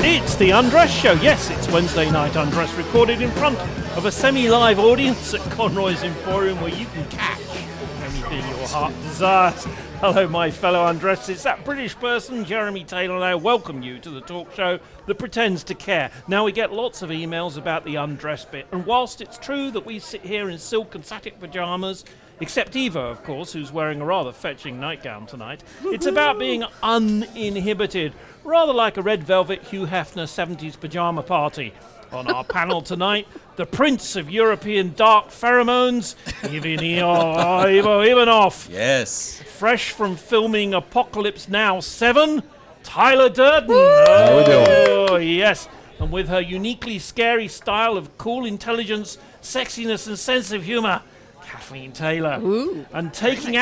It's the Undress Show. Yes, it's Wednesday night Undress, recorded in front of a semi-live audience at Conroy's Emporium, where you can catch anything your heart desires. Hello, my fellow Undress. It's that British person, Jeremy Taylor, and I welcome you to the talk show that pretends to care. Now, we get lots of emails about the undress bit, and whilst it's true that we sit here in silk and satin pyjamas, except Eva, of course, who's wearing a rather fetching nightgown tonight, it's about being uninhibited, rather like a red velvet Hugh Hefner 70s pyjama party. On our panel tonight, the Prince of European Dark Pheromones, Ivo Ivanov. Yes. Fresh from filming Apocalypse Now 7, Tyler Durden. How we doing? Oh, yes. And with her uniquely scary style of cool intelligence, sexiness, and sense of humor, Kathleen Taylor. Ooh. And taking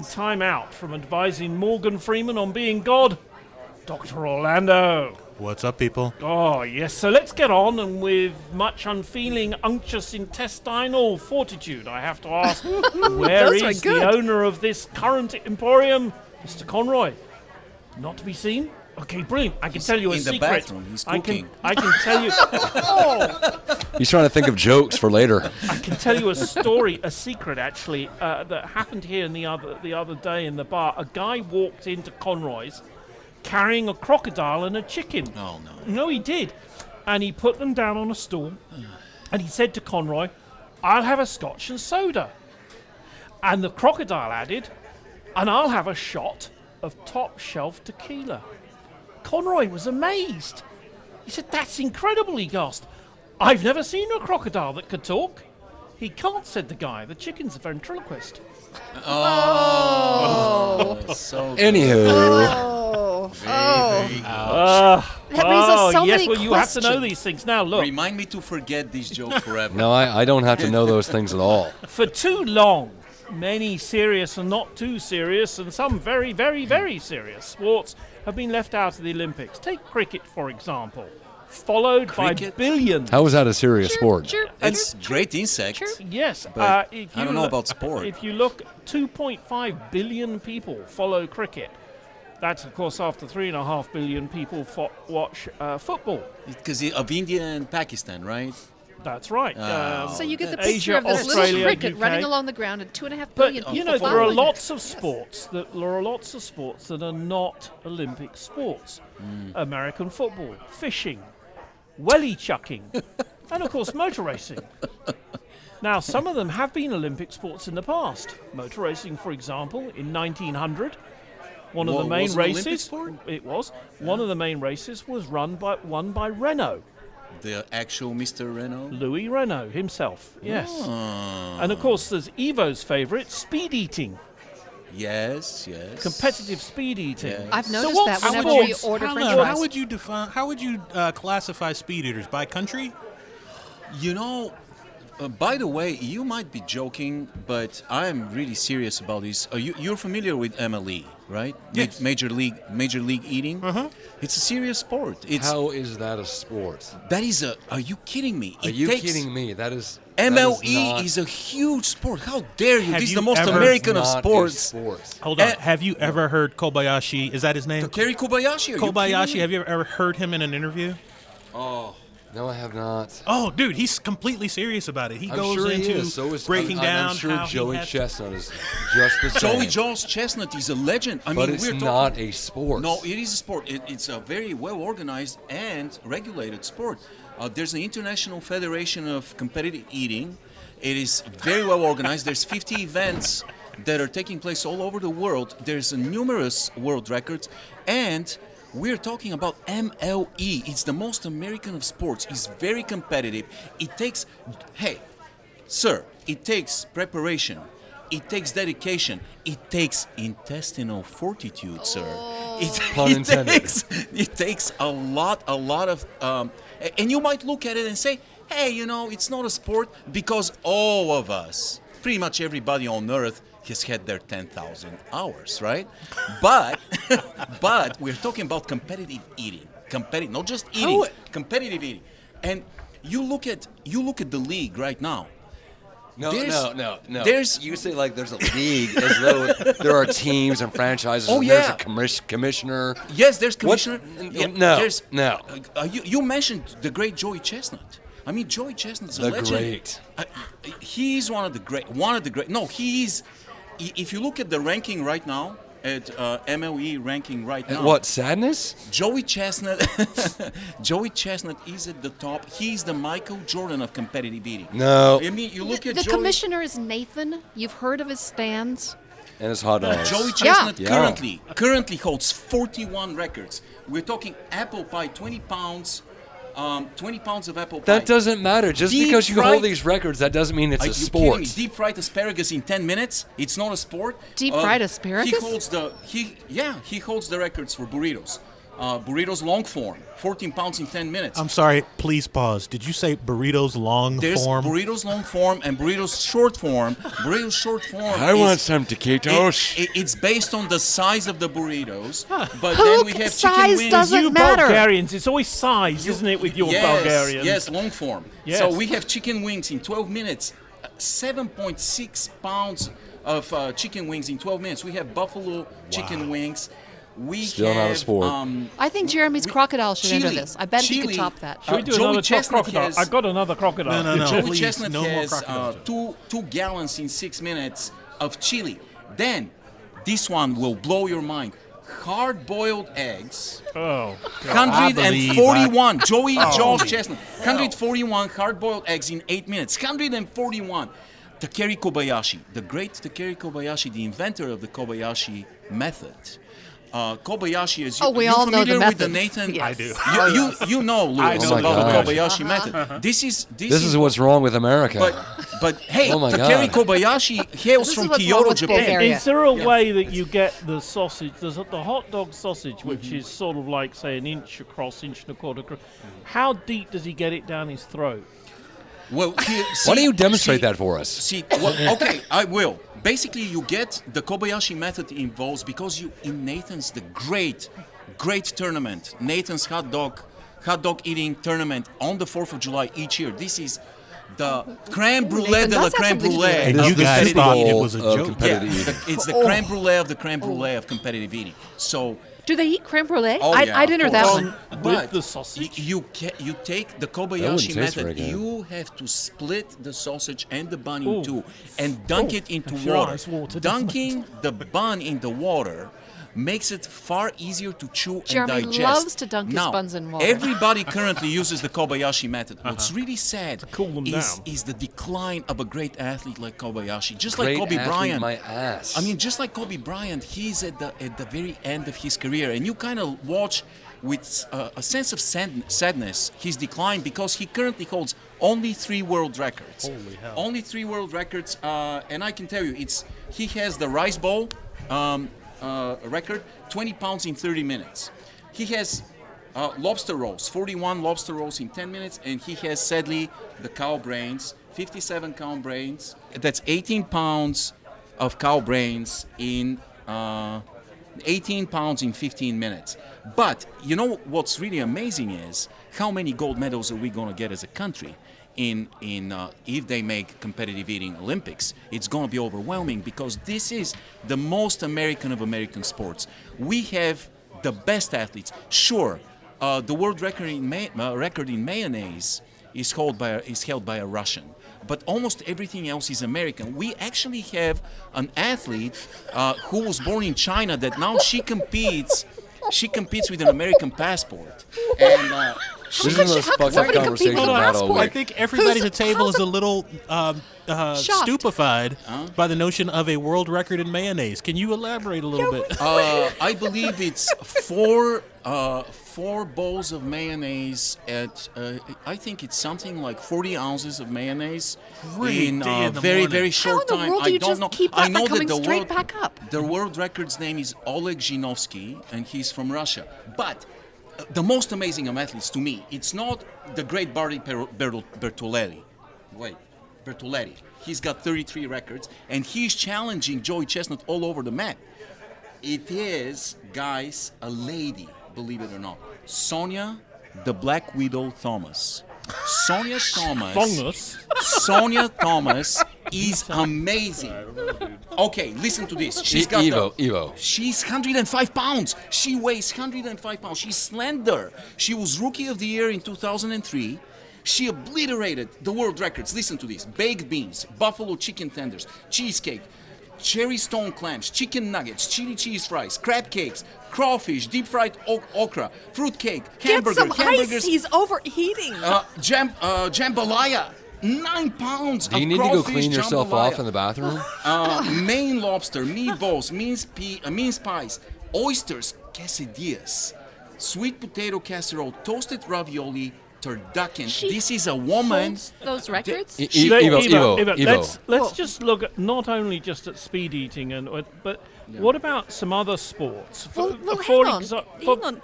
time out from advising Morgan Freeman on being God, Dr. Orlando. What's up, people? Oh, yes. So let's get on, and with much unfeeling, unctuous intestinal fortitude, I have to ask, where is the owner of this current emporium, Mr. Conroy? Not to be seen? Okay, brilliant. I can tell you a secret. In the bathroom. He's cooking. I can tell you... He's trying to think of jokes for later. I can tell you a story, a secret, actually, that happened here the other day in the bar. A guy walked into Conroy's carrying a crocodile and a chicken. Oh, no. No, he did. And he put them down on a stool, and he said to Conroy, "I'll have a scotch and soda." And the crocodile added, "And I'll have a shot of top-shelf tequila." Conroy was amazed. He said, "That's incredible," he gasped. "I've never seen a crocodile that could talk." "He can't," said the guy. "The chicken's a ventriloquist." Oh. So Anywho. That brings us so many well, you have to know these things. Now, look. Remind me to forget this joke forever. No, I don't have to know those things at all. For too long, many serious and not too serious, and some very, very, very serious sports have been left out of the Olympics. Take cricket, for example, followed by billions. How is that a serious sport? It's great insect. Yes. But I don't know about sport. If you look, 2.5 billion people follow cricket. That's, of course, after 3.5 billion people watch football. Because of India and Pakistan, right? That's right. So you get the Asia, picture of this Australia, little cricket UK. running along the ground and 2.5 But billion you people know, there are following lots it. of sports that are not Olympic sports. American football, fishing, welly chucking, and of course motor racing. Now, some of them have been Olympic sports in the past. Motor racing, for example, in 1900. One of the main races. It was. One of the main races was won by Renault. The actual Mr. Renault? Louis Renault himself, yes. Oh. And of course, there's Evo's favourite, speed eating. Yes. Competitive speed eating. Yes. I've noticed that whenever we order French fries. How would you classify speed eaters? By country? You know, by the way, you might be joking, but I'm really serious about this. You're familiar with MLE, right? Yes. Major League Eating. Uh-huh. It's a serious sport. How is that a sport? That is a. Are you kidding me? Are you kidding me? That is. MLE is a huge sport. How dare you? This is the most ever- American of Not a sports. sport. Hold on. Have you ever heard Kobayashi? Is that his name? Takeri Kobayashi. Are you Kobayashi. kidding me? Have you ever heard him in an interview? Oh. No, I have not. Oh, dude, he's completely serious about it. He I'm goes sure he into is. So is, breaking down I'm sure how Joey he has Chestnut is just the same. Joey Chestnut is a legend. I But mean, it's we're talking, not a sport. No, it is a sport. It's a very well organized and regulated sport. There's an International Federation of Competitive Eating. It is very well organized. There's 50 events that are taking place all over the world. There's numerous world records, and we're talking about MLE. It's the most American of sports. It's very competitive. It takes, hey, sir, it takes preparation. It takes dedication. It takes intestinal fortitude, sir. It takes a lot of, and you might look at it and say, hey, you know, it's not a sport because all of us, pretty much everybody on earth, has had their 10,000 hours, right? But we're talking about competitive eating. Not just eating, competitive eating. And you look at the league right now. No. There's- You say like there's a league as though there are teams and franchises. Oh, and there's yeah. a commissioner. Yes, there's commissioner. No, there's, no. You mentioned the great Joey Chestnut. I mean, Joey Chestnut's a The legend. great. He's one of the great. No, he's. If you look at the ranking right now, at MLE ranking right now. What, sadness? Joey Chestnut. Joey Chestnut is at the top. He's the Michael Jordan of competitive eating. No. I mean, you look at The Joey. commissioner is Nathan. You've heard of his stands. And it's hot dogs. Joey Chestnut Yeah. currently holds 41 records. We're talking apple pie, 20 pounds. 20 pounds of apple pie. That doesn't matter. Just Deep because you fried- hold these records, that doesn't mean it's Are a you sport. kidding me? Deep fried asparagus in 10 minutes? It's not a sport. Deep fried asparagus? He holds the records for burritos. Burritos long form, 14 pounds in 10 minutes. I'm sorry. Please pause. Did you say burritos long There's form? burritos long form and burritos short form. Burritos short form. I want is- some taquitos. It's based on the size of the burritos, but Who then we have chicken size wings. doesn't You matter. Bulgarians, it's always size, isn't it, with your Bulgarians? Yes, long form. Yes. So we have chicken wings in 12 minutes, 7.6 pounds of chicken wings in 12 minutes. We have buffalo chicken wings. We Still have, not a sport. I think Jeremy's crocodile should enter chili. this. I bet he could Chili. top that. Should we do Joey another Chestnut crocodile? has- I got another crocodile. No. Joey please, Chestnut no more has crocodiles. two gallons in 6 minutes of chili. Then, this one will blow your mind. Hard-boiled eggs. Oh, God. 141. Josh Chestnut. 141 hard-boiled eggs in 8 minutes. 141. Takeri Kobayashi, the great Takeri Kobayashi, the inventor of the Kobayashi method. Kobayashi is. Oh, we you're all know the familiar with the method. Nathan. Yes. I do. You know, Louis, know. Oh, my about God. the Kobayashi method. This is What's wrong with America. But hey, Oh, my Takeri God. Kobayashi hails This from is what's wrong Kyoto, with Japan. Bulgaria. Is there a way that you get the sausage? There's the hot dog sausage, which is sort of like, say, an inch across, inch and a quarter across. How deep does he get it down his throat? Well, Why don't you demonstrate that for us? Okay, I will. Basically, you get the Kobayashi method involves because you in Nathan's the great tournament, Nathan's hot dog eating tournament on the 4th of July each year. This is the creme brulee Nathan de la does have creme something to do with brulee. it. And of you guys competitive thought eating. it was a Of joke. competitive eating. It's the creme brulee of the creme brulee of competitive eating. So. Do they eat creme brulee? Oh, yeah, I'd enter of that course. one. With But the sausage? You take the That Kobayashi wouldn't taste method. very good. You have to split the sausage and the bun in Ooh. two and dunk it into That's your water. ice water, doesn't Dunking the bun in the water makes it far easier to chew Jeremy and digest. loves to dunk his Now, buns in water. Everybody currently uses the Kobayashi method. What's really sad cool them down. is the decline of a great athlete like Kobayashi. Just Great like Kobe athlete, Bryant. my ass. I mean, just like Kobe Bryant, he's at the very end of his career, and you kind of watch with a sense of sadness his decline because he currently holds only 3 world records. Holy hell. Only 3 world records, and I can tell you, he has the rice bowl record, 20 pounds in 30 minutes. He has lobster rolls, 41 lobster rolls in 10 minutes, and he has, sadly, the cow brains, 57 cow brains. That's 18 pounds of cow brains in 18 pounds in 15 minutes. But you know what's really amazing is how many gold medals are we going to get as a country in if they make competitive eating Olympics? It's going to be overwhelming because this is the most American of American sports. We have the best athletes. Sure, the world record in mayonnaise is held by a Russian. But almost everything else is American. We actually have an athlete who was born in China that now she competes with an American passport. And This is the most how could fucked up somebody compete conversation with a I've had all passport? I week. think everybody at the table is a little Shocked. stupefied by the notion of a world record in mayonnaise. Can you elaborate a little bit? I believe it's four bowls of mayonnaise at I think it's something like 40 ounces of mayonnaise Great in day a in the very morning. very How short in the time. world do I you don't just know. keep I that know from that coming the straight world back up? the world record's name is Oleg Zhinovsky and he's from Russia. But the most amazing of athletes to me, it's not the great Barry Bertolletti. Wait, Bertolletti. He's got 33 records, and he's challenging Joey Chestnut all over the map. It is, guys, a lady, believe it or not. Sonia, the Black Widow Thomas. Sonia Thomas is amazing. Okay, listen to this. She's got Evo. She's 105 pounds. She weighs 105 pounds. She's slender. She was Rookie of the Year in 2003. She obliterated the world records. Listen to this. Baked beans, buffalo chicken tenders, cheesecake, cherry stone clams, chicken nuggets, chili cheese fries, crab cakes, crawfish, deep fried okra, fruit cake, Get some hamburgers, ice. He's overheating. jambalaya. 9 pounds Do you of need to go crawfish clean yourself jambalaya. off in the bathroom? Maine lobster, meatballs, mince pies, oysters, quesadillas, sweet potato casserole, toasted ravioli, turducken. She This is a woman. holds those records. Evo. Let's just look at not only just at speed eating but what about some other sports? Well, hang on.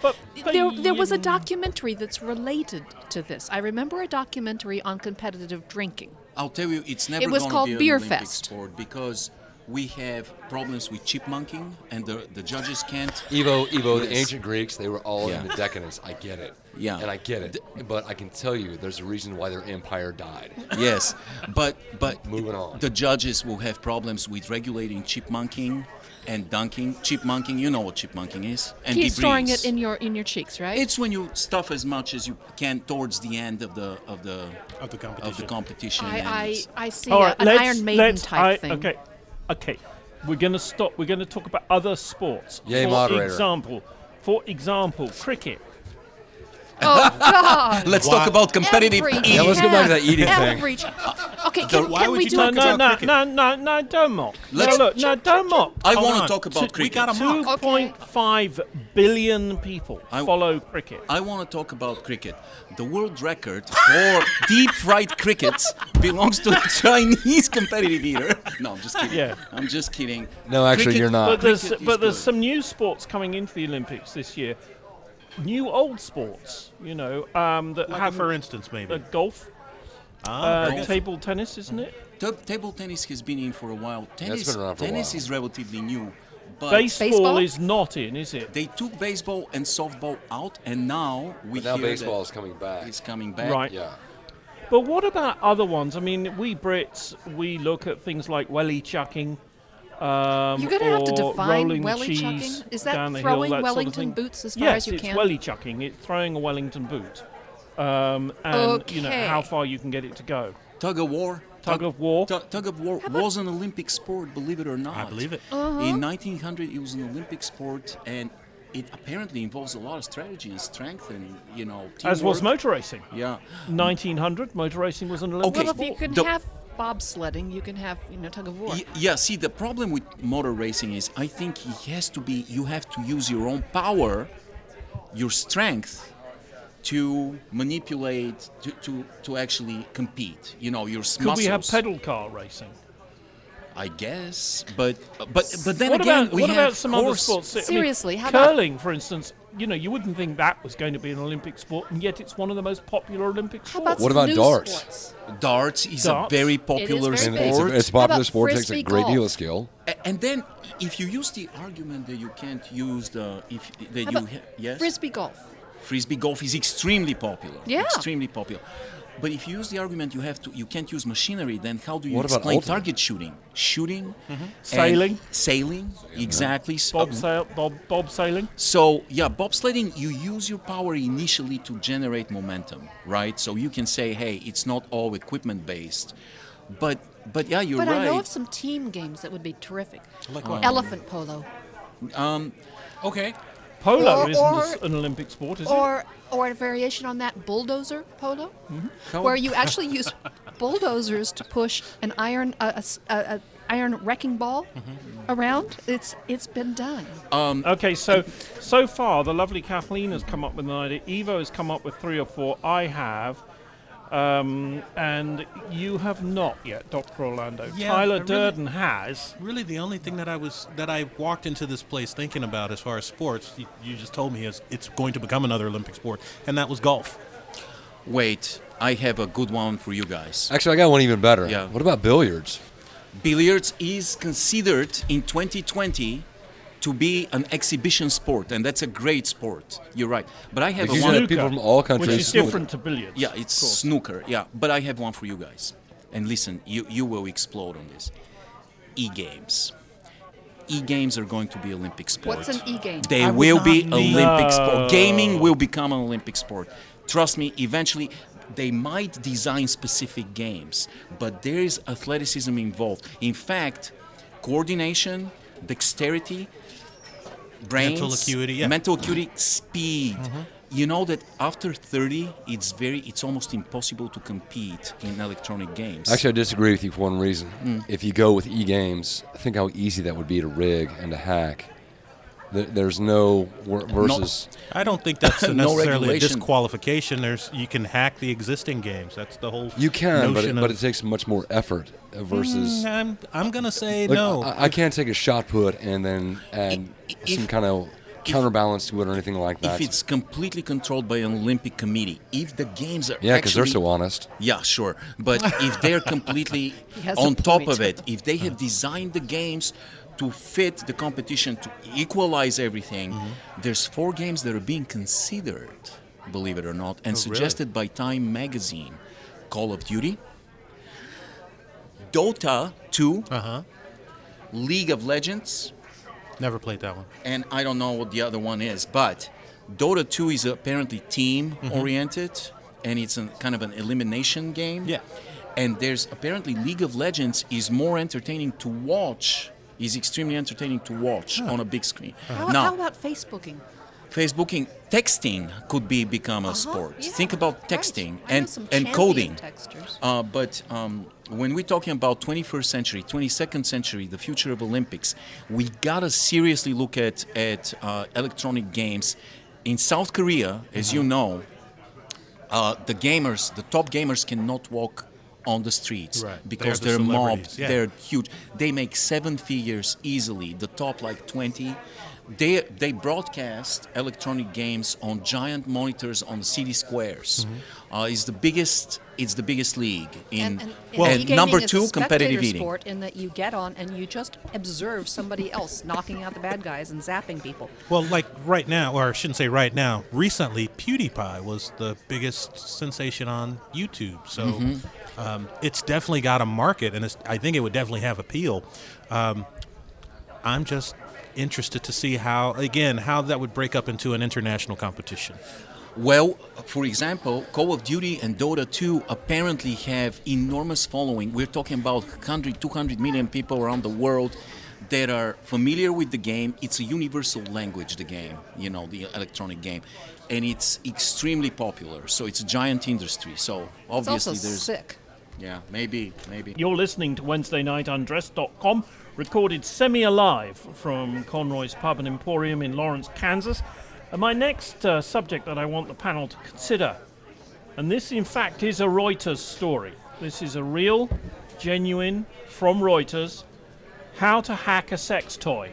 There was a documentary that's related to this. I remember a documentary on competitive drinking. I'll tell you, it's never It was going to called be an Beer Olympic Fest. sport because we have problems with chipmunking, and the judges can't. Evo, the Yes. ancient Greeks, they were all Yeah. in the decadence. I get it. Yeah. And I get it. But I can tell you there's a reason why their empire died. Yes, but Moving on. the judges will have problems with regulating chipmunking and dunking. Chipmunking, you know what chipmunking is, and Keep storing debris. it in your cheeks, right? It's when you stuff as much as you can towards the end of the competition. and I see All right, an Iron Maiden type thing. Okay. We're going to stop. We're going to talk about other sports. Yay, moderator. For example, cricket. Oh God! Let's talk about competitive Every eating. Yeah, let's go back to that eating thing. every Okay, Why can would we you do talk it? about cricket? No, don't mock. Let's- Don't mock. I Hold want on. to talk about We cricket. got a mock. 2.5 billion people follow cricket. I want to talk about cricket. The world record for deep fried crickets belongs to a Chinese competitive eater. No, I'm just kidding. Yeah. I'm just kidding. No, actually, Cricket- you're not. But there's cricket is good. some new sports coming into the Olympics this year. New old sports, that Like have for instance, maybe. golf, golf. table tennis, isn't it? Table tennis has been in for a while. been around for a Tennis while. is relatively new. But Baseball is not in, is it? they took baseball and softball out, and now we But now hear baseball that is coming back. it's coming back. Right. Yeah. But what about other ones? I mean, we Brits, we look at things like welly chucking. You're going to have to or define rolling welly cheese chucking. Is that down the throwing hill, that sort of Wellington thing. boots as far Yes, as you it's can? welly chucking. It's throwing a Wellington boot. And Okay. how far you can get it to go. Tug of war. Tug of war. Tug of war was an Olympic sport, believe it or not. I believe it. In 1900, it was an Olympic sport, and it apparently involves a lot of strategy and strength, and teamwork. As was motor racing. Yeah. 1900, motor racing was an Olympic Okay. Well, if sport. you can The- have bobsledding, you can have tug of war. Yeah, see, the problem with motor racing is I think you have to use your own power, your strength, to manipulate, to actually compete. Your muscles. Could we have pedal car racing? I guess, but then What again, about, we what have about some other horse- sports? Seriously, how about- curling, for instance? You wouldn't think that was going to be an Olympic sport, and yet it's one of the most popular Olympic How sports. about What about some darts? sports? Darts is Darts? a very popular very And big. sport. it's a How popular about sport. It takes a frisbee great deal golf? of skill. And then, if you use the argument that you can't use yes, Frisbee golf. frisbee golf is extremely popular. Yeah. Extremely popular. But if you use the argument you can't use machinery, then how do you What about explain ultimate? target shooting? Shooting, Sailing. sailing, exactly. Bobsailing. So yeah, bobsledding, you use your power initially to generate momentum, right? So you can say, hey, it's not all equipment based, but yeah, you're But right. I know of some team games that would be terrific. Like what? Elephant polo. Okay. Polo Or- isn't an Olympic sport, is it? Or a variation on that, bulldozer polo, How- where you actually use bulldozers to push an iron iron wrecking ball around. It's been done. Okay, so far the lovely Kathleen has come up with an idea. Evo has come up with 3 or 4. I have, and you have not yet, Dr. Orlando. Yeah, Tyler I really- Durden has. Really, the only thing that I walked into this place thinking about as far as sports, you just told me is it's going to become another Olympic sport, and that was golf. Wait, I have a good one for you guys. Actually, I got one even better. Yeah. What about billiards? Billiards is considered in 2020 to be an exhibition sport, and that's a great sport. You're right. But I have Like a you one. said, people from all countries. Which is different to billiards. Yeah, it's snooker. Yeah, but I have one for you guys. and listen, you will explode on this. E-games. E-games are going to be Olympic sport. What's an e-game? They will be Olympic sport. Gaming will become an Olympic sport. Trust me, eventually they might design specific games, but there is athleticism involved. In fact, coordination, dexterity, brains, mental acuity, speed. You know that after 30, it's almost impossible to compete in electronic games. Actually, I disagree with you for one reason. If you go with e-games, think how easy that would be to rig and to hack. There's no versus. I don't think that's No necessarily a regulation. disqualification. You can hack the existing games. That's the whole. You can, notion but of- it takes much more effort versus. I'm gonna say Like, no. I can't take a shot put and then add some kind of counterbalance to it or anything like that. If it's completely controlled by an Olympic committee, if the games are Yeah, because they're actually- so honest. Yeah, sure. But if they're completely has a on top point. of it, if they have designed the games to fit the competition, to equalize everything, there's 4 games that are being considered, believe it or not, and suggested by Time magazine. Call of Duty, Dota 2, League of Legends, Never played that one. and I don't know what the other one is, but Dota 2 is apparently team-oriented, and it's kind of an elimination game. Yeah. And there's apparently League of Legends is more entertaining to watch, is extremely entertaining to watch on a big screen. How Now, about Facebooking? Facebooking, texting could become a sport. Yeah, Think about right. texting I know and some and champion coding. texters. But when we're talking about 21st century, 22nd century, the future of Olympics, we gotta seriously look at electronic games. In South Korea, as you know, the top gamers cannot walk on the streets Right. because They're the they're mobbed. celebrities, yeah. They're huge. They make 7 figures easily. The top like 20. They broadcast electronic games on giant monitors on city squares. It's the biggest league in. And e-gaming number is a 2, competitive spectator eating. sport in that you get on and you just observe somebody else knocking out the bad guys and zapping people. Well, like right now, or I shouldn't say right now, recently PewDiePie was the biggest sensation on YouTube. So it's definitely got a market, and I think it would definitely have appeal. I'm just interested to see how that would break up into an international competition. Well, for example, Call of Duty and Dota 2 apparently have enormous following. We're talking about 100, 200 million people around the world that are familiar with the game. It's a universal language, the game, the electronic game. And it's extremely popular. So it's a giant industry. So obviously It's also there's... sick. Yeah, maybe. You're listening to WednesdayNightUndressed.com, recorded semi-alive from Conroy's Pub and Emporium in Lawrence, Kansas. And my next subject that I want the panel to consider, and this in fact is a Reuters story. This is a real, genuine, from Reuters, how to hack a sex toy.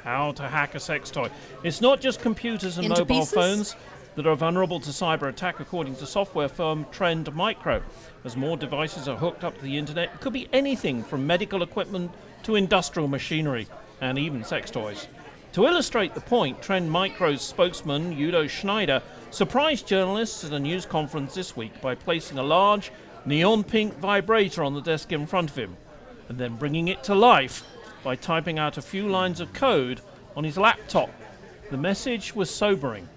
How to hack a sex toy. It's not just computers and Into mobile pieces? phones that are vulnerable to cyber attack, according to software firm Trend Micro. As more devices are hooked up to the internet, it could be anything from medical equipment to industrial machinery and even sex toys. To illustrate the point, Trend Micro's spokesman, Udo Schneider, surprised journalists at a news conference this week by placing a large neon pink vibrator on the desk in front of him, and then bringing it to life by typing out a few lines of code on his laptop. The message was sobering.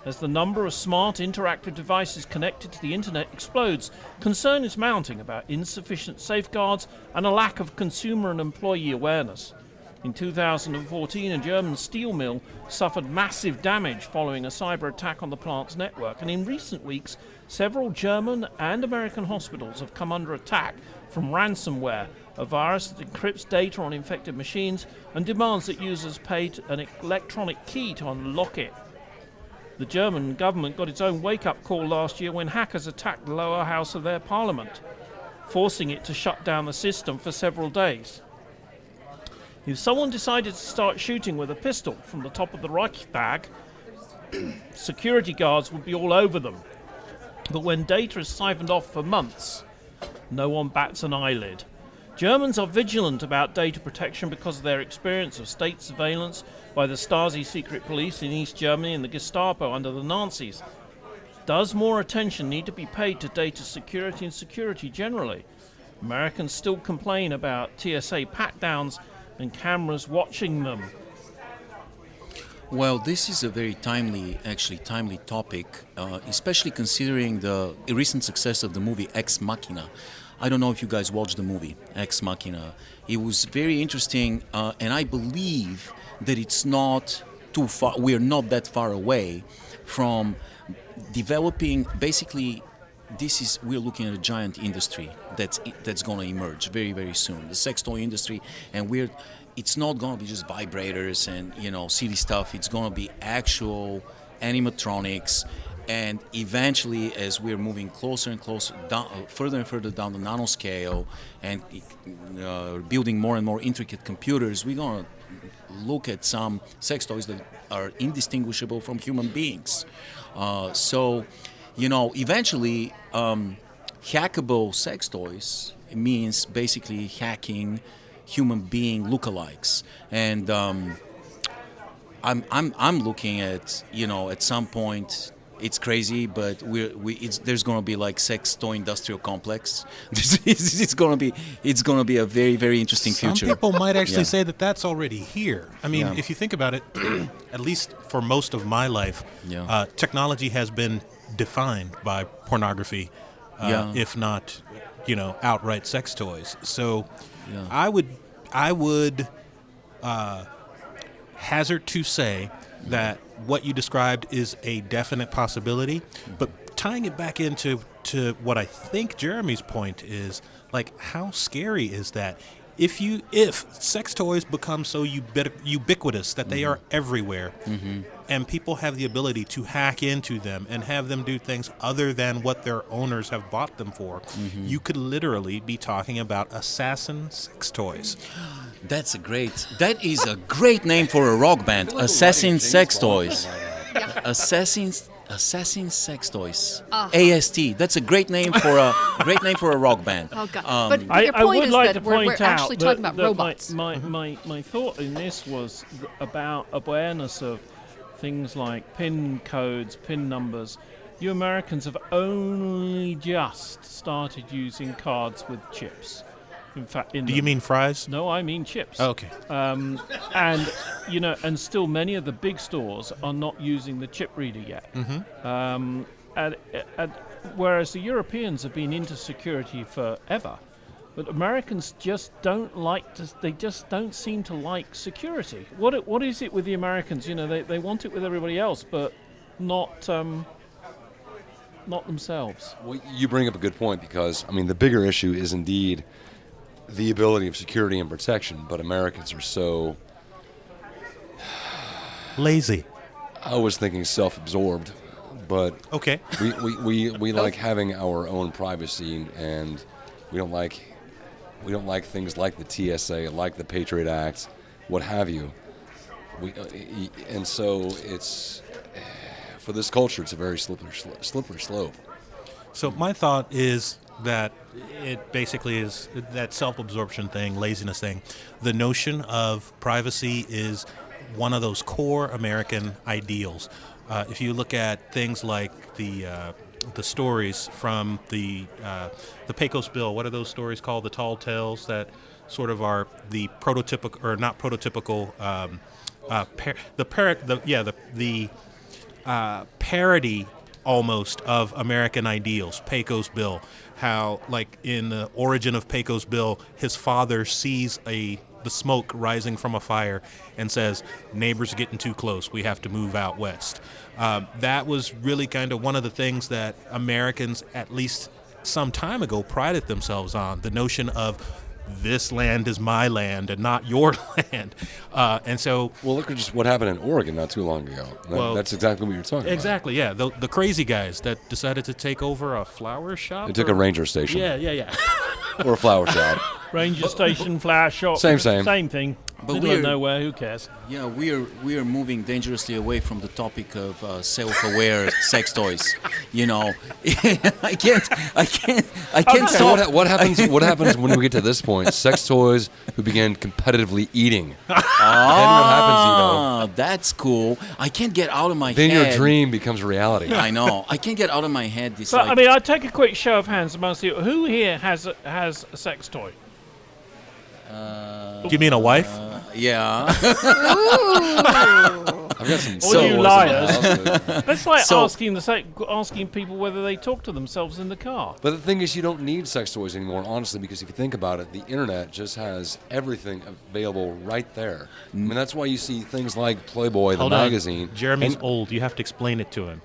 As the number of smart interactive devices connected to the internet explodes, concern is mounting about insufficient safeguards and a lack of consumer and employee awareness. In 2014, a German steel mill suffered massive damage following a cyber attack on the plant's network, and in recent weeks, several German and American hospitals have come under attack from ransomware, a virus that encrypts data on infected machines and demands that users pay an electronic key to unlock it. The German government got its own wake-up call last year when hackers attacked the lower house of their parliament, forcing it to shut down the system for several days. If someone decided to start shooting with a pistol from the top of the Reichstag, security guards would be all over them. But when data is siphoned off for months, no one bats an eyelid. Germans are vigilant about data protection because of their experience of state surveillance by the Stasi secret police in East Germany and the Gestapo under the Nazis. Does more attention need to be paid to data security and security generally? Americans still complain about TSA pat-downs and cameras watching them. Well, this is a very timely topic, especially considering the recent success of the movie Ex Machina. I don't know if you guys watched the movie Ex Machina. It was very interesting, and I believe that it's not too far. We're not that far away from developing. Basically, we're looking at a giant industry that's going to emerge very, very soon. The sex toy industry, and it's not going to be just vibrators and silly stuff. It's going to be actual animatronics, and eventually, as we're moving closer and closer down, further and further down the nanoscale, and building more and more intricate computers, we're going to look at some sex toys that are indistinguishable from human beings. Eventually, hackable sex toys means basically hacking human being lookalikes, and I'm looking at at some point. It's crazy, but there's going to be like sex toy industrial complex. It's going to be a very, very interesting future. Some people might actually say that that's already here. I mean, if you think about it, at least for most of my life, technology has been defined by pornography, if not, outright sex toys. So, I would hazard to say that what you described is a definite possibility, but tying it back into what I think Jeremy's point is, like, how scary is that? If sex toys become so ubiquitous that they are everywhere, and people have the ability to hack into them and have them do things other than what their owners have bought them for, you could literally be talking about assassin sex toys. That is a great name for a rock band. Assassin Sex Toys. Assassin Sex Toys. AST. That's a great name for a rock band. Oh God! But your I point would is like that to we're point actually out talking that, about robots. My thought in this was about awareness of things like PIN codes, PIN numbers. You Americans have only just started using cards with chips. In fact, Do you mean fries? No, I mean chips. Oh, okay. And still many of the big stores are not using the chip reader yet. Whereas the Europeans have been into security forever, but Americans just don't they just don't seem to like security. What is it with the Americans? They want it with everybody else, but not themselves. Well, you bring up a good point, because the bigger issue is indeed the ability of security and protection, but Americans are so lazy. I was thinking self-absorbed, but okay. We like having our own privacy, and we don't like things like the TSA, like the Patriot Act, what have you. And so it's, for this culture, it's a very slippery slope. So my thought is that it basically is that self-absorption thing, laziness thing. The notion of privacy is one of those core American ideals. If you look at things like the stories from the Pecos Bill, what are those stories called? The tall tales that sort of are the prototypical, or not prototypical, parody almost of American ideals. Pecos Bill, how like in the origin of Pecos Bill, his father sees the smoke rising from a fire and says, "Neighbors are getting too close. We have to move out west." That was really kind of one of the things that Americans, at least some time ago, prided themselves on, the notion of this land is my land and not your land. And so... Well, look at just what happened in Oregon not too long ago. That's exactly what you're talking about. Exactly, yeah. The crazy guys that decided to take over a flower shop. They took a ranger station. Yeah. Or a flower shop. Ranger station, flower shop. Same. Same thing. But Middle of nowhere. Who cares? Yeah, we are moving dangerously away from the topic of self-aware sex toys. You know, I can't Okay. stop. So what happens when we get to this point? Sex toys who begin competitively eating. Then what happens, That's cool. I can't get out of my Then head. your dream becomes reality. I know. I can't get out of my head this. So like, I mean, I take a quick show of hands amongst you. Who here has a sex toy? Do you mean a wife? yeah. I've got some All you toys in liars. the house, but- That's like So- asking people whether they talk to themselves in the car. But the thing is, you don't need sex toys anymore, honestly, because if you think about it, the internet just has everything available right there. I mean, that's why you see things like Playboy, the Hold on. magazine. Jeremy's and- old. You have to explain it to him.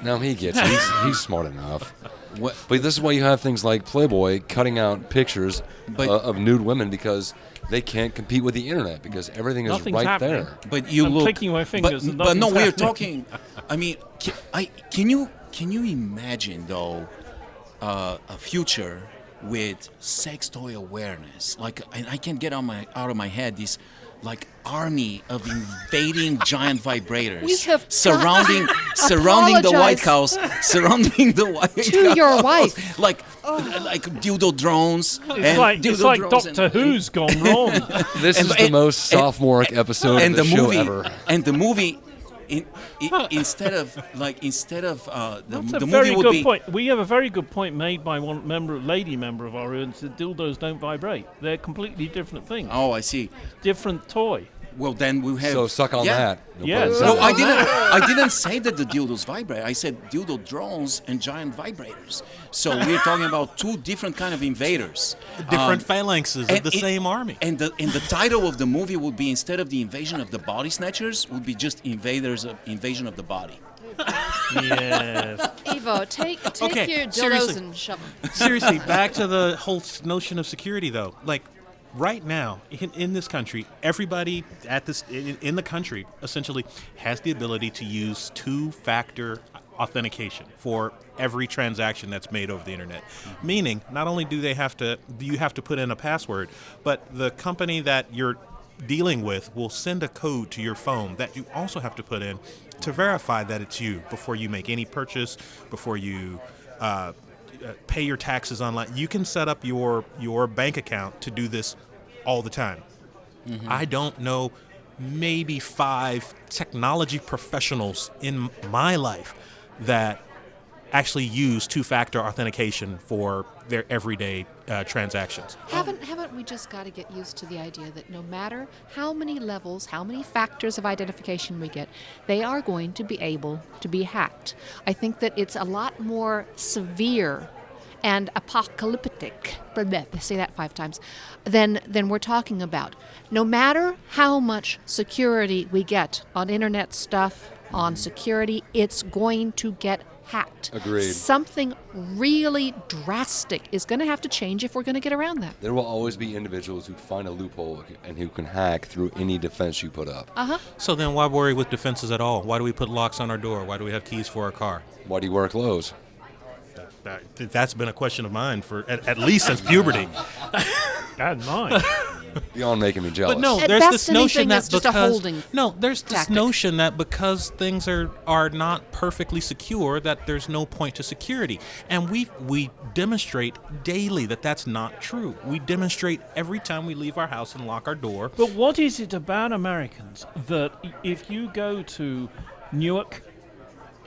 No, he gets it. He's smart enough. What? But this is why you have things like Playboy cutting out pictures But- of nude women because they can't compete with the internet because everything is Nothing's right happening. there. But you I'm look. clicking my fingers and But no, nothing's we're happening. talking. I mean, can you imagine though a future with sex toy awareness? Like, and I can't get out of my head this like army of invading giant vibrators We have surrounding the White House, surrounding the White House. To your wife. like dildo drones. It's like Doctor Who's gone wrong. This is the most sophomoric episode and of the show movie ever. and the movie instead of the That's a movie very would good be point. We have a very good point made by one lady member of our audience that dildos don't vibrate. They're completely different things. oh, I see. Different toy. Well, then we have So suck on that. No Yeah. pun No, intended. I didn't say that the dildos vibrate. I said dildo drones and giant vibrators. So we're talking about two different kind of invaders. Different phalanxes of and the it- same army. And the title of the movie would be, instead of the invasion of the body snatchers, would be just invasion of the body. Yes. Evo, take Okay, your dildos seriously. and shove them. Seriously, back to the whole notion of security, though. Like, right now, in this country, everybody in the country essentially has the ability to use two-factor authentication for every transaction that's made over the internet. Meaning, not only do you have to put in a password, but the company that you're dealing with will send a code to your phone that you also have to put in to verify that it's you before you make any purchase, before you pay your taxes online. You can set up your bank account to do this all the time. I don't know, maybe 5 technology professionals in my life that actually use two-factor authentication for their everyday transactions. Haven't we just got to get used to the idea that no matter how many levels, how many factors of identification we get, they are going to be able to be hacked. I think that it's a lot more severe and apocalyptic, say that 5 times, than we're talking about. No matter how much security we get on internet stuff, on security, it's going to get hacked. Agreed. Something really drastic is going to have to change if we're going to get around that. There will always be individuals who find a loophole and who can hack through any defense you put up. So then why worry with defenses at all? Why do we put locks on our door? Why do we have keys for our car? Why do you wear clothes? That's been a question of mine for at least since puberty. And mine. Beyond making me jealous. But no, At there's best, this notion anything that that's just a because holding there's this tactic. notion that because things are not perfectly secure, that there's no point to security, and we demonstrate daily that that's not true. We demonstrate every time we leave our house and lock our door. But what is it about Americans that if you go to Newark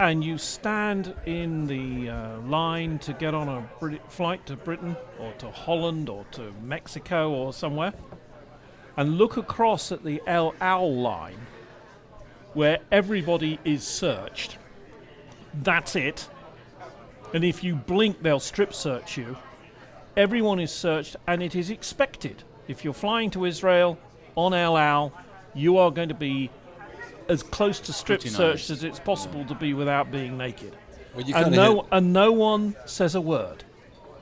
and you stand in the line to get on a flight to Britain or to Holland or to Mexico or somewhere, and look across at the El Al line where everybody is searched, that's it. And if you blink, they'll strip search you. Everyone is searched, and it is expected. If you're flying to Israel on El Al, you are going to be as close to strip searched as it's possible to be without being naked. Well, you And no one says a word.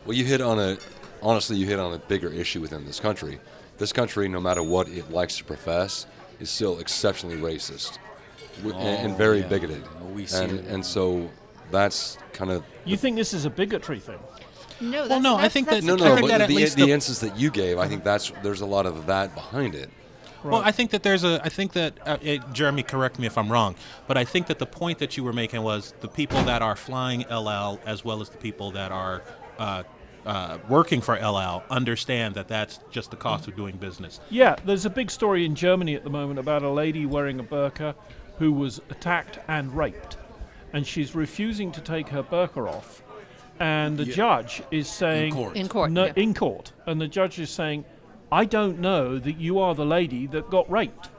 Well, you hit on a bigger issue within this country. This country, no matter what it likes to profess, is still exceptionally racist and very bigoted. We see it. And so that's kind of... You think this is a bigotry thing? No, Well, no, I think that No, I no, think that but at least the instance that you gave, I think there's a lot of that behind it. Well, I think that Jeremy, correct me if I'm wrong, but I think that the point that you were making was the people that are flying El Al as well as the people that are working for El Al understand that that's just the cost of doing business. Yeah, there's a big story in Germany at the moment about a lady wearing a burqa who was attacked and raped, and she's refusing to take her burqa off, and the judge is saying In court. no, Yeah. in court, and the judge is saying, I don't know that you are the lady that got raped,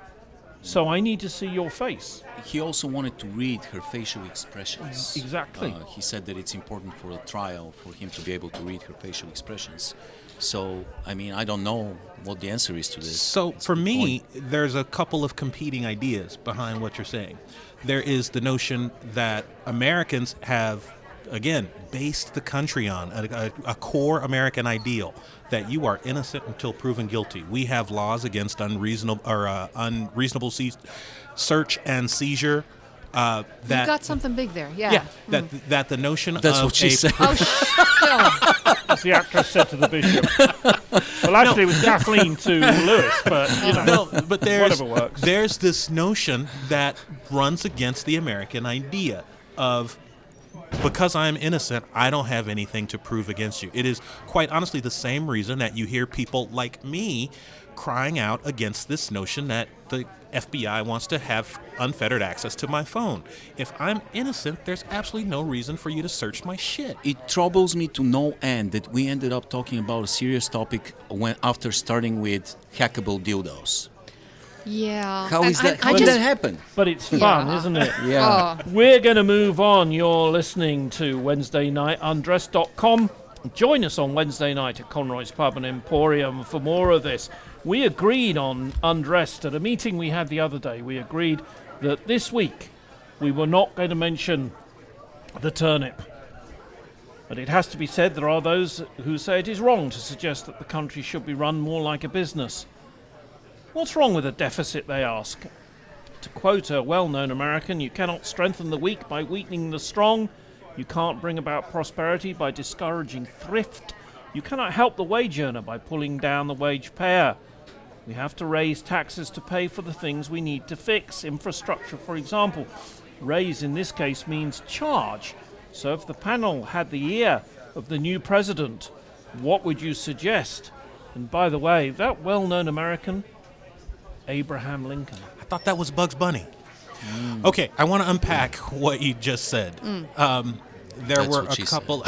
so I need to see your face. He also wanted to read her facial expressions. Exactly. He said that it's important for a trial for him to be able to read her facial expressions. So, I mean, I don't know what the answer is to this. So It's for a good me, point. there's a couple of competing ideas behind what you're saying. There is the notion that Americans have, again, based the country on a core American ideal that you are innocent until proven guilty. We have laws against unreasonable search and seizure. You got something big there. Yeah. That the notion That's of what she said. Oh, As the actress said to the bishop. Well, actually, it was Kathleen to Lewis, but you know, No, but whatever works. there's this notion that runs against the American idea of, because I'm innocent, I don't have anything to prove against you. It is quite honestly the same reason that you hear people like me crying out against this notion that the FBI wants to have unfettered access to my phone. If I'm innocent, there's absolutely no reason for you to search my shit. It troubles me to no end that we ended up talking about a serious topic after starting with hackable dildos. yeah. How is that? I How did just, that happen? But it's fun, Yeah. isn't it? Yeah. We're going to move on. You're listening to Wednesday Night Undressed.com. Join us on Wednesday night at Conroy's Pub and Emporium for more of this. We agreed on Undressed at a meeting we had the other day. We agreed that this week we were not going to mention the turnip. But it has to be said, there are those who say it is wrong to suggest that the country should be run more like a business. What's wrong with a deficit, they ask? To quote a well-known American, you cannot strengthen the weak by weakening the strong. You can't bring about prosperity by discouraging thrift. You cannot help the wage earner by pulling down the wage payer. We have to raise taxes to pay for the things we need to fix. Infrastructure, for example. Raise in this case means charge. So if the panel had the ear of the new president, what would you suggest? And by the way, that well-known American, Abraham Lincoln. I thought that was Bugs Bunny. Okay, I want to unpack what you just said. There That's were what a she couple.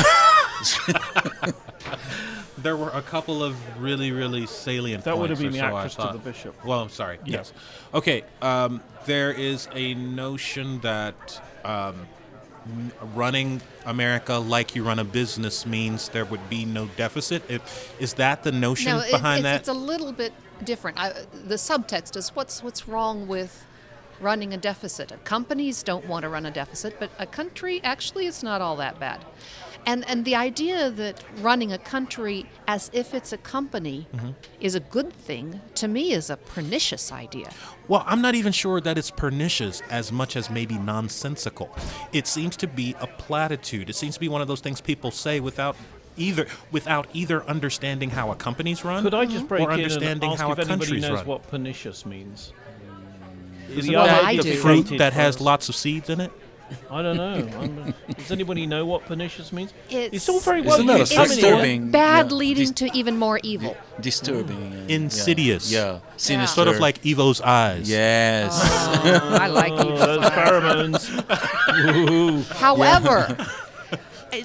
There were a couple of really, really salient That would have points, been the or so I actress to thought. the bishop. Well, I'm sorry. Yeah. Yes. Okay. There is a notion that running America like you run a business means there would be no deficit. Is that the notion no, behind that? it's a little bit different. The subtext is what's wrong with running a deficit. Companies don't want to run a deficit, but a country actually is not all that bad. And the idea that running a country as if it's a company is a good thing, to me, is a pernicious idea. Well, I'm not even sure that it's pernicious as much as maybe nonsensical. It seems to be a platitude. It seems to be one of those things people say without either understanding how a company's run Could I just break or in and understanding ask how if a anybody country's knows run. what pernicious means? Isn't the other that I the do. fruit debated that has for- lots of seeds in it? I don't know. Does anybody know what pernicious means? It's all very well Isn't that a used. sex It's disturbing? Bad Yeah. leading to even more evil. Disturbing. Insidious. Yeah. Sinister. Sort of like Evo's eyes. Yes. I like Oh, evil. those pheromones. Ooh. However,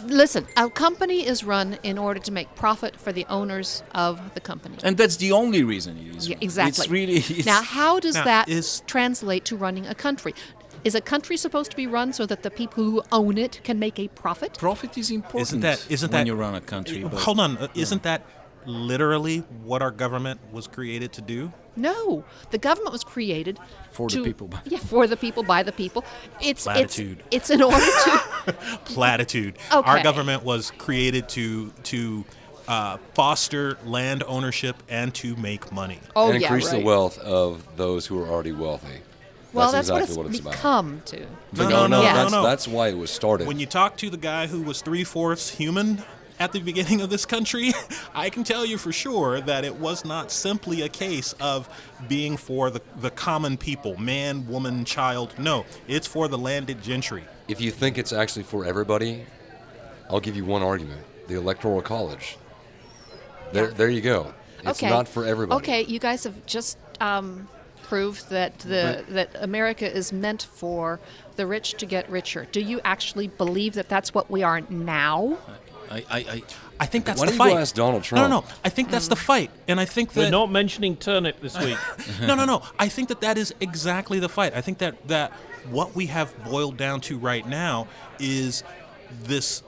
listen, a company is run in order to make profit for the owners of the company. And that's the only reason it is. Yeah, exactly. It's really. Now, how does Now, that is- translate to running a country? Is a country supposed to be run so that the people who own it can make a profit? Profit is important. Isn't when that you run a country? But Hold on, isn't that literally what our government was created to do? No, the government was created For the people, by- Yeah, for the people, by the people. It's Platitude. It's in order to. Platitude. Okay. Our government was created to foster land ownership and to make money. Oh and yeah, increase right. the wealth of those who are already wealthy. Well, that's that's exactly what it's about. become to. No, Yeah. That's why it was started. When you talk to the guy who was 3/4 human, at the beginning of this country, I can tell you for sure that it was not simply a case of being for the common people, man, woman, child. No, it's for the landed gentry. If you think it's actually for everybody, I'll give you one argument. The Electoral College. There you go. It's not for everybody. Okay, you guys have just proved that that America is meant for the rich to get richer. Do you actually believe that that's what we are now? I think that's Why the don't fight. you go ask Donald Trump? No. I think that's the fight, and I think that We're not mentioning turnip this week. No. I think that is exactly the fight. I think that what we have boiled down to right now is this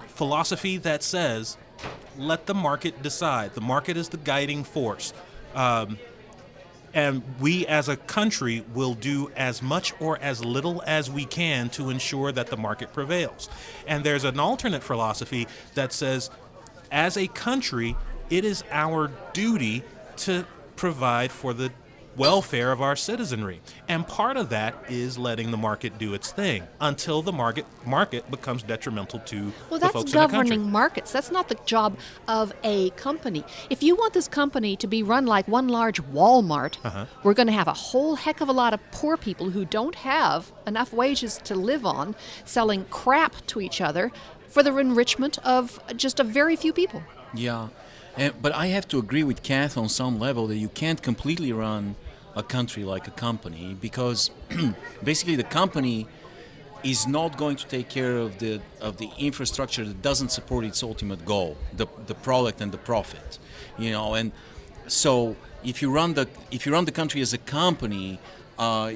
philosophy that says, let the market decide. The market is the guiding force. And we as a country will do as much or as little as we can to ensure that the market prevails. And there's an alternate philosophy that says, as a country, it is our duty to provide for the welfare of our citizenry. And part of that is letting the market do its thing until the market becomes detrimental to Well, the that's folks in the country. governing markets. That's not the job of a company. If you want this company to be run like one large Walmart, we're going to have a whole heck of a lot of poor people who don't have enough wages to live on, selling crap to each other for the enrichment of just a very few people. Yeah, but I have to agree with Kath on some level that you can't completely run a country like a company, because basically the company is not going to take care of the infrastructure that doesn't support its ultimate goal, the product and the profit, and so if you run the country as a company,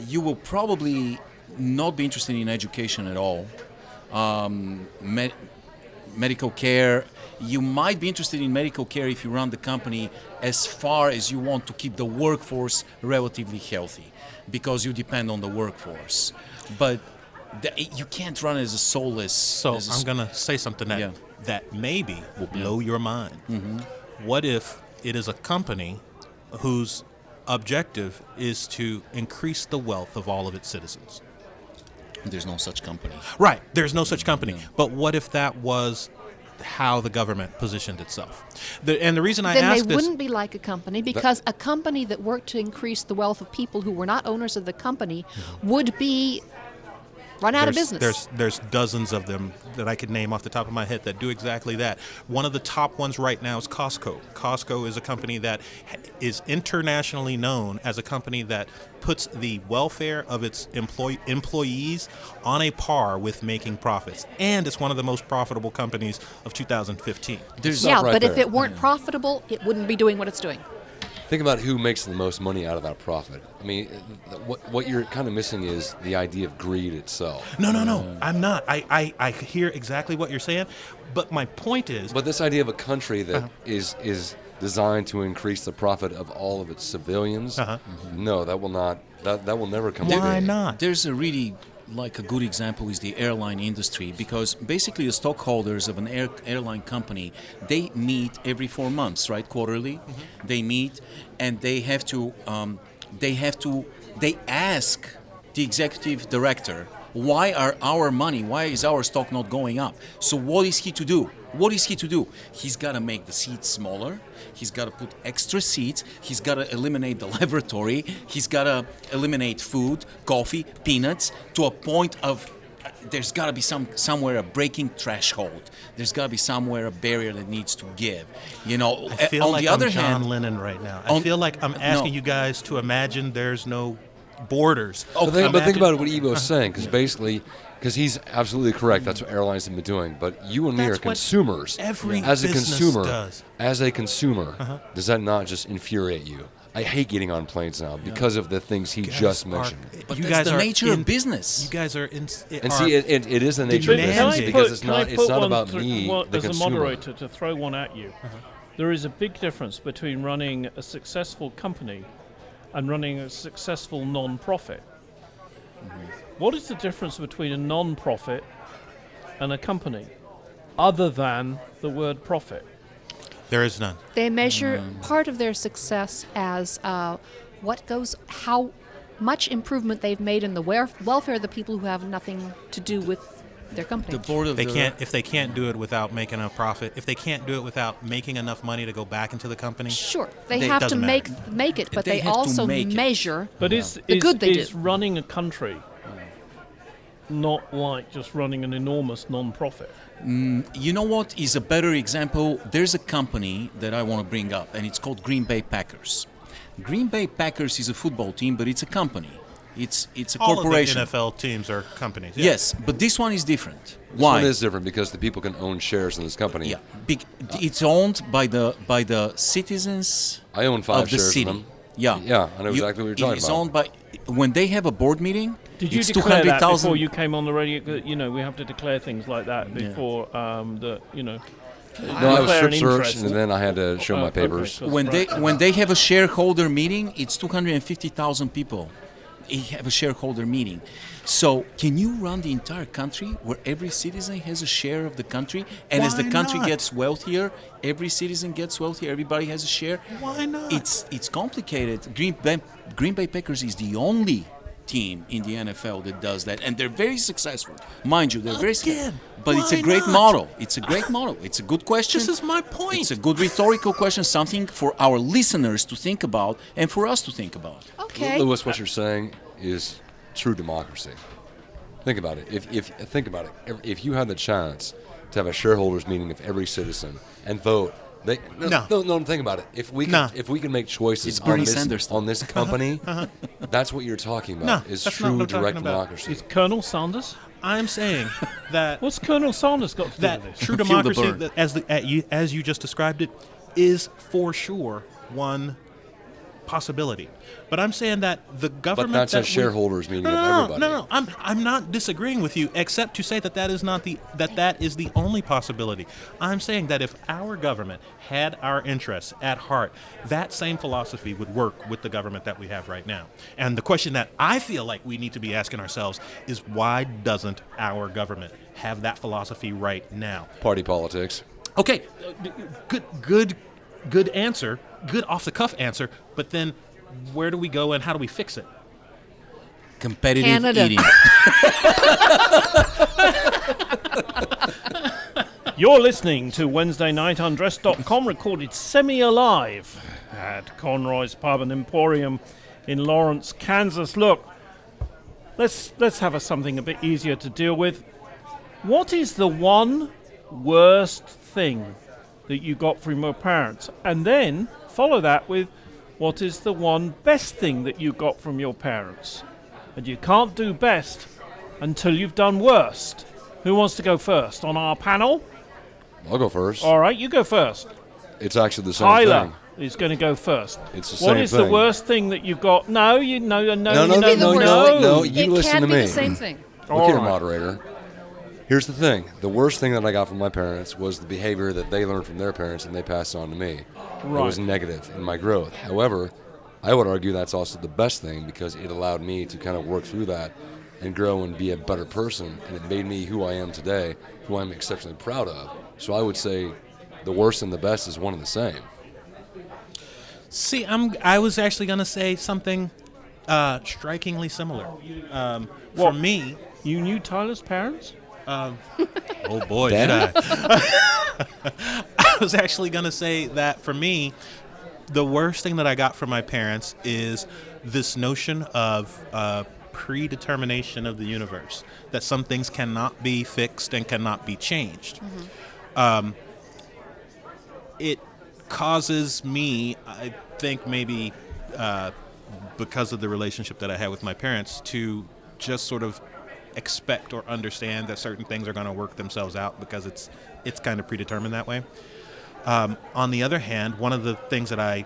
you will probably not be interested in education at all, medical care. You might be interested in medical care if you run the company as far as you want to keep the workforce relatively healthy, because you depend on the workforce. But you can't run as a soulless. So I'm going to say something that maybe will blow your mind. Mm-hmm. What if it is a company whose objective is to increase the wealth of all of its citizens? There's no such company. Right, there's no such company. Yeah. But what if that was how the government positioned itself? And the reason I ask this... Then they wouldn't be like a company, because a company that worked to increase the wealth of people who were not owners of the company would be run out of business. There's dozens of them that I could name off the top of my head that do exactly that. One of the top ones right now is Costco. Costco is a company that is internationally known as a company that puts the welfare of its employees on a par with making profits. And it's one of the most profitable companies of 2015. But if it weren't profitable, it wouldn't be doing what it's doing. Think about who makes the most money out of that profit. I mean, what you're kind of missing is the idea of greed itself. No, I'm not. I hear exactly what you're saying, but my point is... But this idea of a country that is designed to increase the profit of all of its civilians, no, that will not. That will never come. Why not? There's a really... a good example is the airline industry, because basically the stockholders of an airline company, they meet every 4 months, right? Quarterly. Mm-hmm. They meet, and they ask the executive director, why is our stock not going up? So what is he to do? He's got to make the seats smaller. He's got to put extra seats. He's got to eliminate the laboratory. He's got to eliminate food, coffee, peanuts, to a point of there's got to be somewhere a breaking threshold. There's got to be somewhere a barrier that needs to give. I feel on like the other I'm John hand, Lennon right now. I feel like I'm asking you guys to imagine there's no borders. But think about what Ivo's saying, because he's absolutely correct. That's what airlines have been doing. But you and me are consumers. As a consumer, does that not just infuriate you? I hate getting on planes now because of the things he just mentioned. But that's the nature of business. You guys are in. It is the nature of business, because it's not about me, the as consumer. a moderator, to throw one at you. There is a big difference between running a successful company and running a successful non-profit. What is the difference between a non-profit and a company, other than the word profit? There is none. They measure part of their success as how much improvement they've made in the welfare of the people who have nothing to do with their company. The board of They the can't if they can't do it without making a profit. If they can't do it without making enough money to go back into the company. Sure, they It have to doesn't make matter. it, but They they have to also make it. measure But the good they is do. running a country not like just running an enormous non-profit? You know what is a better example? There's a company that I want to bring up, and it's called Green Bay Packers. Green Bay Packers is a football team, but it's a company. It's a All corporation. of the NFL teams are companies. Yeah. Yes, but this one is different. This Why? one is different because the people can own shares in this company. Yeah, it's owned by the citizens I own 5 of the shares city. in them. Yeah, Yeah, I know exactly what you're talking It's about. owned by when they have a board meeting. Did you it's declare that 200,000. before you came on the radio? 'Cause, you know, we have to declare things like that before No, I was declare an strip searched, interest. and then I had to show my Okay, papers. so- When they have a shareholder meeting, it's 250,000 people. They have a shareholder meeting. So can you run the entire country where every citizen has a share of the country, and as the Why country not? gets wealthier, every citizen gets wealthier, everybody has a share? Why not? It's complicated. Green Bay Packers is the only team in the NFL that does that, and they're very successful. Mind you, they're very successful. Again, But it's a why great not? model. It's a great model. It's a good question. This is my point. It's a good rhetorical question, something for our listeners to think about and for us to think about. Okay. Lewis, what you're saying is true democracy. Think about it. Think about it. If you had the chance to have a shareholders meeting of every citizen and vote, no. Think about it. If we can make choices It's Bernie on Sanders. this company, that's what you're talking about. No, is that's not true what I'm talking direct about. democracy. Is Colonel Sanders? I'm saying that What's Colonel Sanders got to do that with this? true the democracy, burn. that as you just described it, is for sure one possibility. But I'm saying that the government. But that's that a shareholders meeting of everybody. No. I'm not disagreeing with you, except to say that is not that is the only possibility. I'm saying that if our government had our interests at heart, that same philosophy would work with the government that we have right now. And the question that I feel like we need to be asking ourselves is, why doesn't our government have that philosophy right now? Party politics. Okay, good answer, good off the cuff answer. But then, where do we go and how do we fix it? Competitive Canada. eating. You're listening to WednesdayNightUndressed.com, recorded semi-alive at Conroy's Pub and Emporium in Lawrence, Kansas. Look, let's have something a bit easier to deal with. What is the one worst thing that you got from your parents? And then follow that with, what is the one best thing that you got from your parents? And you can't do best until you've done worst. Who wants to go first on our panel? I'll go first. All right, you go first. It's actually the same Tyler thing. is going to go first. It's the What same is the thing. worst thing that you got? No, No, you no, know, no, you it listen can to be me. the same thing. All Look here, right. moderator. Here's the thing. The worst thing that I got from my parents was the behavior that they learned from their parents and they passed on to me. Right. It was negative in my growth. However, I would argue that's also the best thing because it allowed me to kind of work through that and grow and be a better person, and it made me who I am today, who I'm exceptionally proud of. So I would say the worst and the best is one and the same. See, I was actually going to say something strikingly similar. For me, You knew Tyler's parents? oh boy, did I. I was actually going to say that for me, the worst thing that I got from my parents is this notion of predetermination of the universe, that some things cannot be fixed and cannot be changed. It causes me, I think maybe because of the relationship that I had with my parents, to just sort of expect or understand that certain things are going to work themselves out because it's kind of predetermined that way. On the other hand, one of the things that I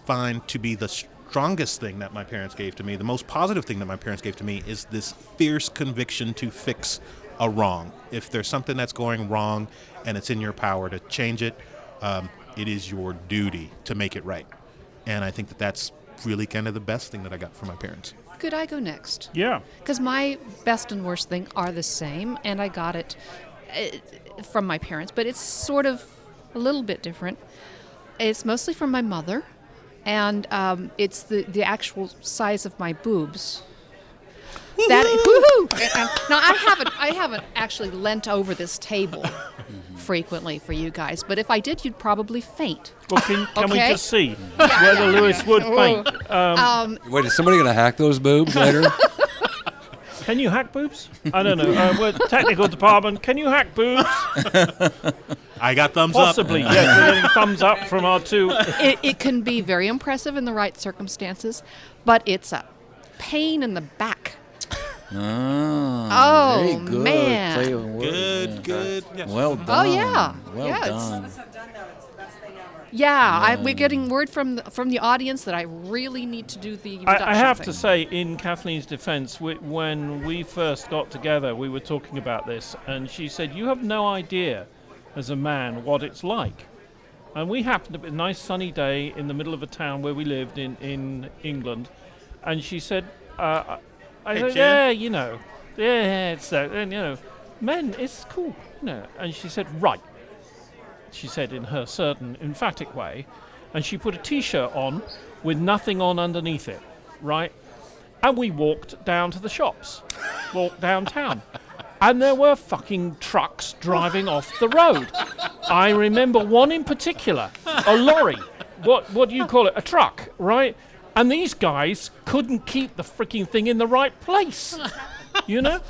find to be the strongest thing that my parents gave to me, the most positive thing that my parents gave to me, is this fierce conviction to fix a wrong. If there's something that's going wrong and it's in your power to change it, it is your duty to make it right. And I think that that's really kind of the best thing that I got from my parents. Could I go next? Yeah. Because my best and worst thing are the same, and I got it from my parents, but it's sort of a little bit different. It's mostly from my mother, and it's the actual size of my boobs. Woohoo! Now I haven't actually leant over this table frequently for you guys, but if I did, you'd probably faint. Well, can we Okay. just see whether Lewis would faint? Wait, is somebody going to hack those boobs later? Can you hack boobs? I don't know. We're technical department. Can you hack boobs? I got thumbs Possibly. up. Yes, we're getting thumbs up from our two. It can be very impressive in the right circumstances, but it's a pain in the back. Ah, Oh, very good. man. Play on words. Good, good. Yes. Well done. Oh, yeah. Well Yeah, it's- done. Have done that. It's the best thing ever. Yeah, we're getting word from the audience that I really need to do the reduction I have thing. to say, in Kathleen's defense, when we first got together, we were talking about this, and she said, you have no idea, as a man, what it's like. And we happened to be a nice sunny day in the middle of a town where we lived in England, and she said, I said, Jen. yeah, you know, yeah, it's and, you know, men, it's cool, you know. And she said, right. She said in her certain emphatic way, and she put a T-shirt on with nothing on underneath it, right? And we walked down to the shops, walked downtown, and there were fucking trucks driving off the road. I remember one in particular, a lorry. What do you call it? A truck, right? And these guys couldn't keep the freaking thing in the right place, you know?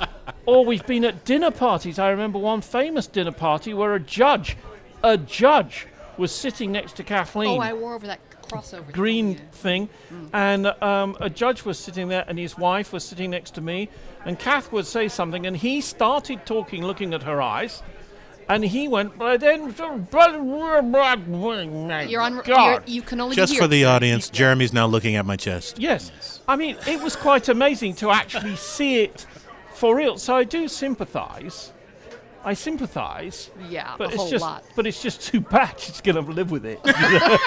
Or we've been at dinner parties. I remember one famous dinner party where a judge was sitting next to Kathleen. Oh, I wore over that crossover. Green thing, thing, and a judge was sitting there, and his wife was sitting next to me, and Kath would say something, and he started talking, looking at her eyes, and he went, but then, You're on. God. You can only Just hear. for the audience, Jeremy's now looking at my chest. Yes. I mean, it was quite amazing to actually see it for real. So I do sympathise. I sympathise. Yeah, But a it's whole just, lot. but it's just too bad. She's going to live with it. Yeah.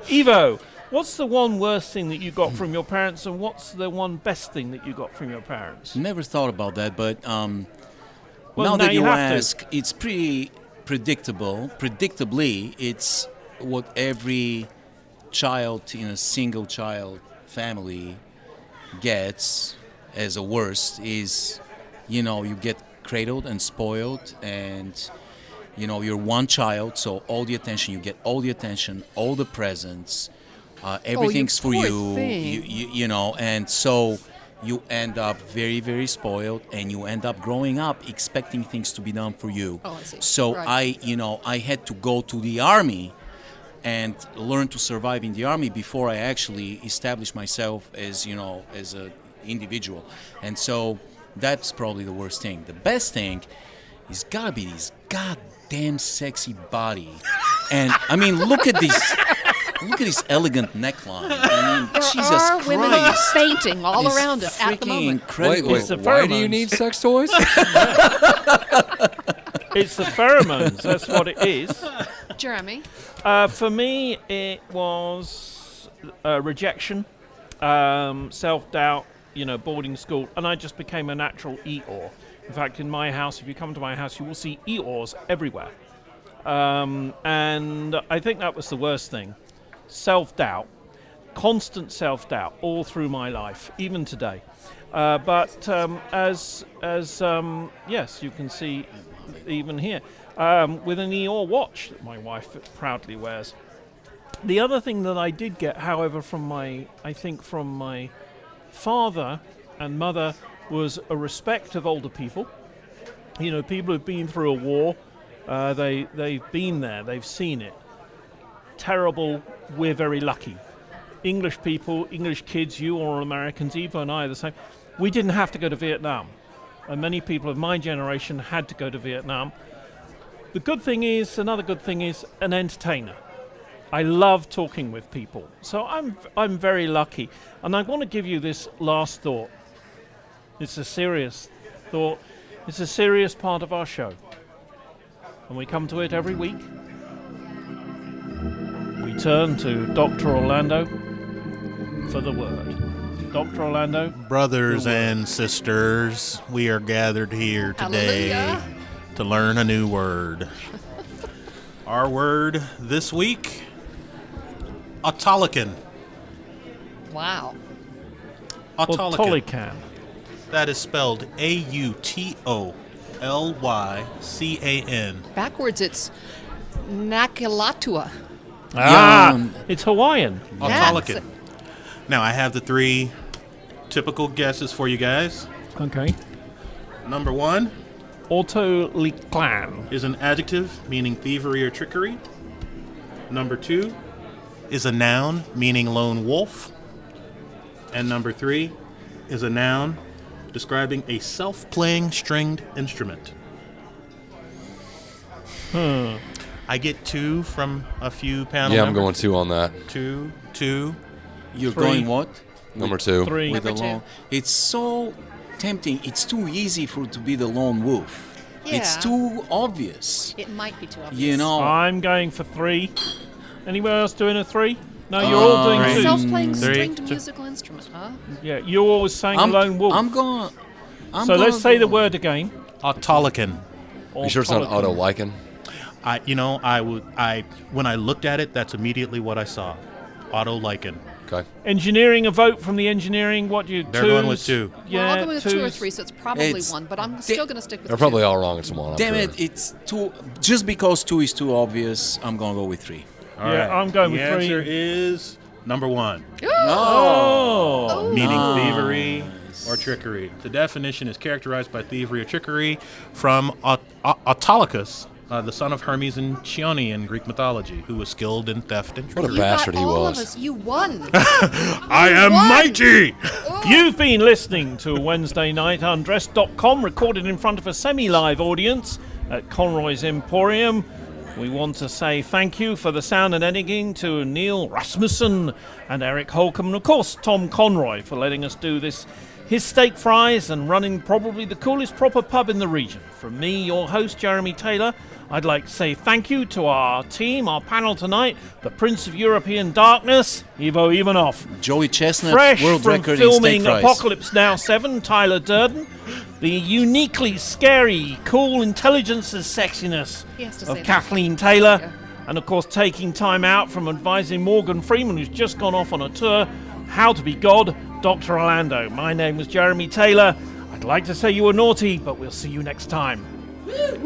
Evo, what's the one worst thing that you got from your parents, and what's the one best thing that you got from your parents? Never thought about that, but Well, now now that you you have to. ask, it's pretty predictable. Predictably, it's what every child in a single child family gets as a worst is, you know, you get cradled and spoiled, and you know, you're one child, so all the attention, you get all the attention, all the presents, everything's for poor you, thing. you know, and so you end up very, very spoiled, and you end up growing up expecting things to be done for you. Oh, I see. So Right. I had to go to the army and learn to survive in the army before I actually established myself as, you know, as an individual. And so that's probably the worst thing. The best thing is gotta be this goddamn sexy body. And I mean, look at this elegant neckline. I mean, Jesus Are women Christ. fainting all It's around us at the freaking moment? incredible. Wait, It's the why do you pheromones. need sex toys? It's the pheromones. That's what it is. Jeremy. For me, it was rejection, self-doubt, you know, boarding school, and I just became a natural Eeyore. In fact, in my house, if you come to my house, you will see Eeyores everywhere. And I think that was the worst thing. Self-doubt, constant self-doubt all through my life, even today. But as yes, you can see even here, with an Eeyore watch that my wife proudly wears. The other thing that I did get, however, from my father and mother, was a respect of older people. You know, people who've been through a war, they've been there, they've seen it. Terrible, we're very lucky. English people, English kids, you or Americans, Eva and I are the same. We didn't have to go to Vietnam. And many people of my generation had to go to Vietnam. The good thing is, another good thing is, an entertainer. I love talking with people. So I'm very lucky. And I want to give you this last thought. It's a serious thought. It's a serious part of our show. And we come to it every week. We turn to Dr. Orlando for the word. Dr. Orlando? Brothers and sisters, we are gathered here today Hallelujah. to learn a new word. Our word this week, autolycan. Wow. Autolycan. That is spelled Autolycan. Backwards, it's Nakalatua. It's Hawaiian. Autolycan. Now, I have the 3 typical guesses for you guys. Okay. Number 1 Autolycan. is an adjective meaning thievery or trickery. Number 2 is a noun meaning lone wolf. And number 3 is a noun describing a self-playing stringed instrument. I get 2 from a few panel Yeah, I'm members. going 2 on that. 2. You're 3. going what? Number 2. 3. With the Number 2. lone. It's so tempting. It's too easy to be the lone wolf. It's Yeah. too obvious. It might be too obvious. You know. I'm going for 3. Anyone else doing a 3? No, you're all doing Right. 2. Self-playing 3. stringed musical instrument, huh? Yeah, you're always saying lone wolf. I'm going. So let's say the word again. Autolycan. Are you sure it's not Autolycan. Autolycan? When I looked at it, that's immediately what I saw. Autolycan. Okay. Engineering, a vote from the engineering. What do you? They're going with 2. Yeah, Well, I'll go with 2 or twos. 3, so it's probably It's 1, but I'm still going to stick with They're 2. probably all wrong. It's 1. I'm Damn sure. it! It's too. Just because 2 is too obvious, I'm gonna go with 3. All Yeah, right. I'm going with the 3. answer is number 1, Oh. meaning Nice. thievery or trickery. The definition is characterized by thievery or trickery from Autolycus, the son of Hermes and Chione in Greek mythology, who was skilled in theft and What a trickery. You bastard got he all was. of us. You won. I am won. mighty! You've been listening to Wednesday Night Undressed.com, recorded in front of a semi-live audience at Conroy's Emporium. We want to say thank you for the sound and editing to Neil Rasmussen and Eric Holcomb, and of course Tom Conroy for letting us do this. His steak fries and running probably the coolest proper pub in the region. From me, your host, Jeremy Taylor, I'd like to say thank you to our team, our panel tonight, the Prince of European Darkness, Ivo Ivanov. Joey Chestnut, Fresh world from record in steak filming fries. Apocalypse Now 7, Tyler Durden. The uniquely scary, cool intelligence's sexiness He has to of say that. Kathleen Taylor. Yeah. And of course, taking time out from advising Morgan Freeman, who's just gone off on a tour, How to Be God, Dr. Orlando. My name was Jeremy Taylor. I'd like to say you were naughty, but we'll see you next time. Woo!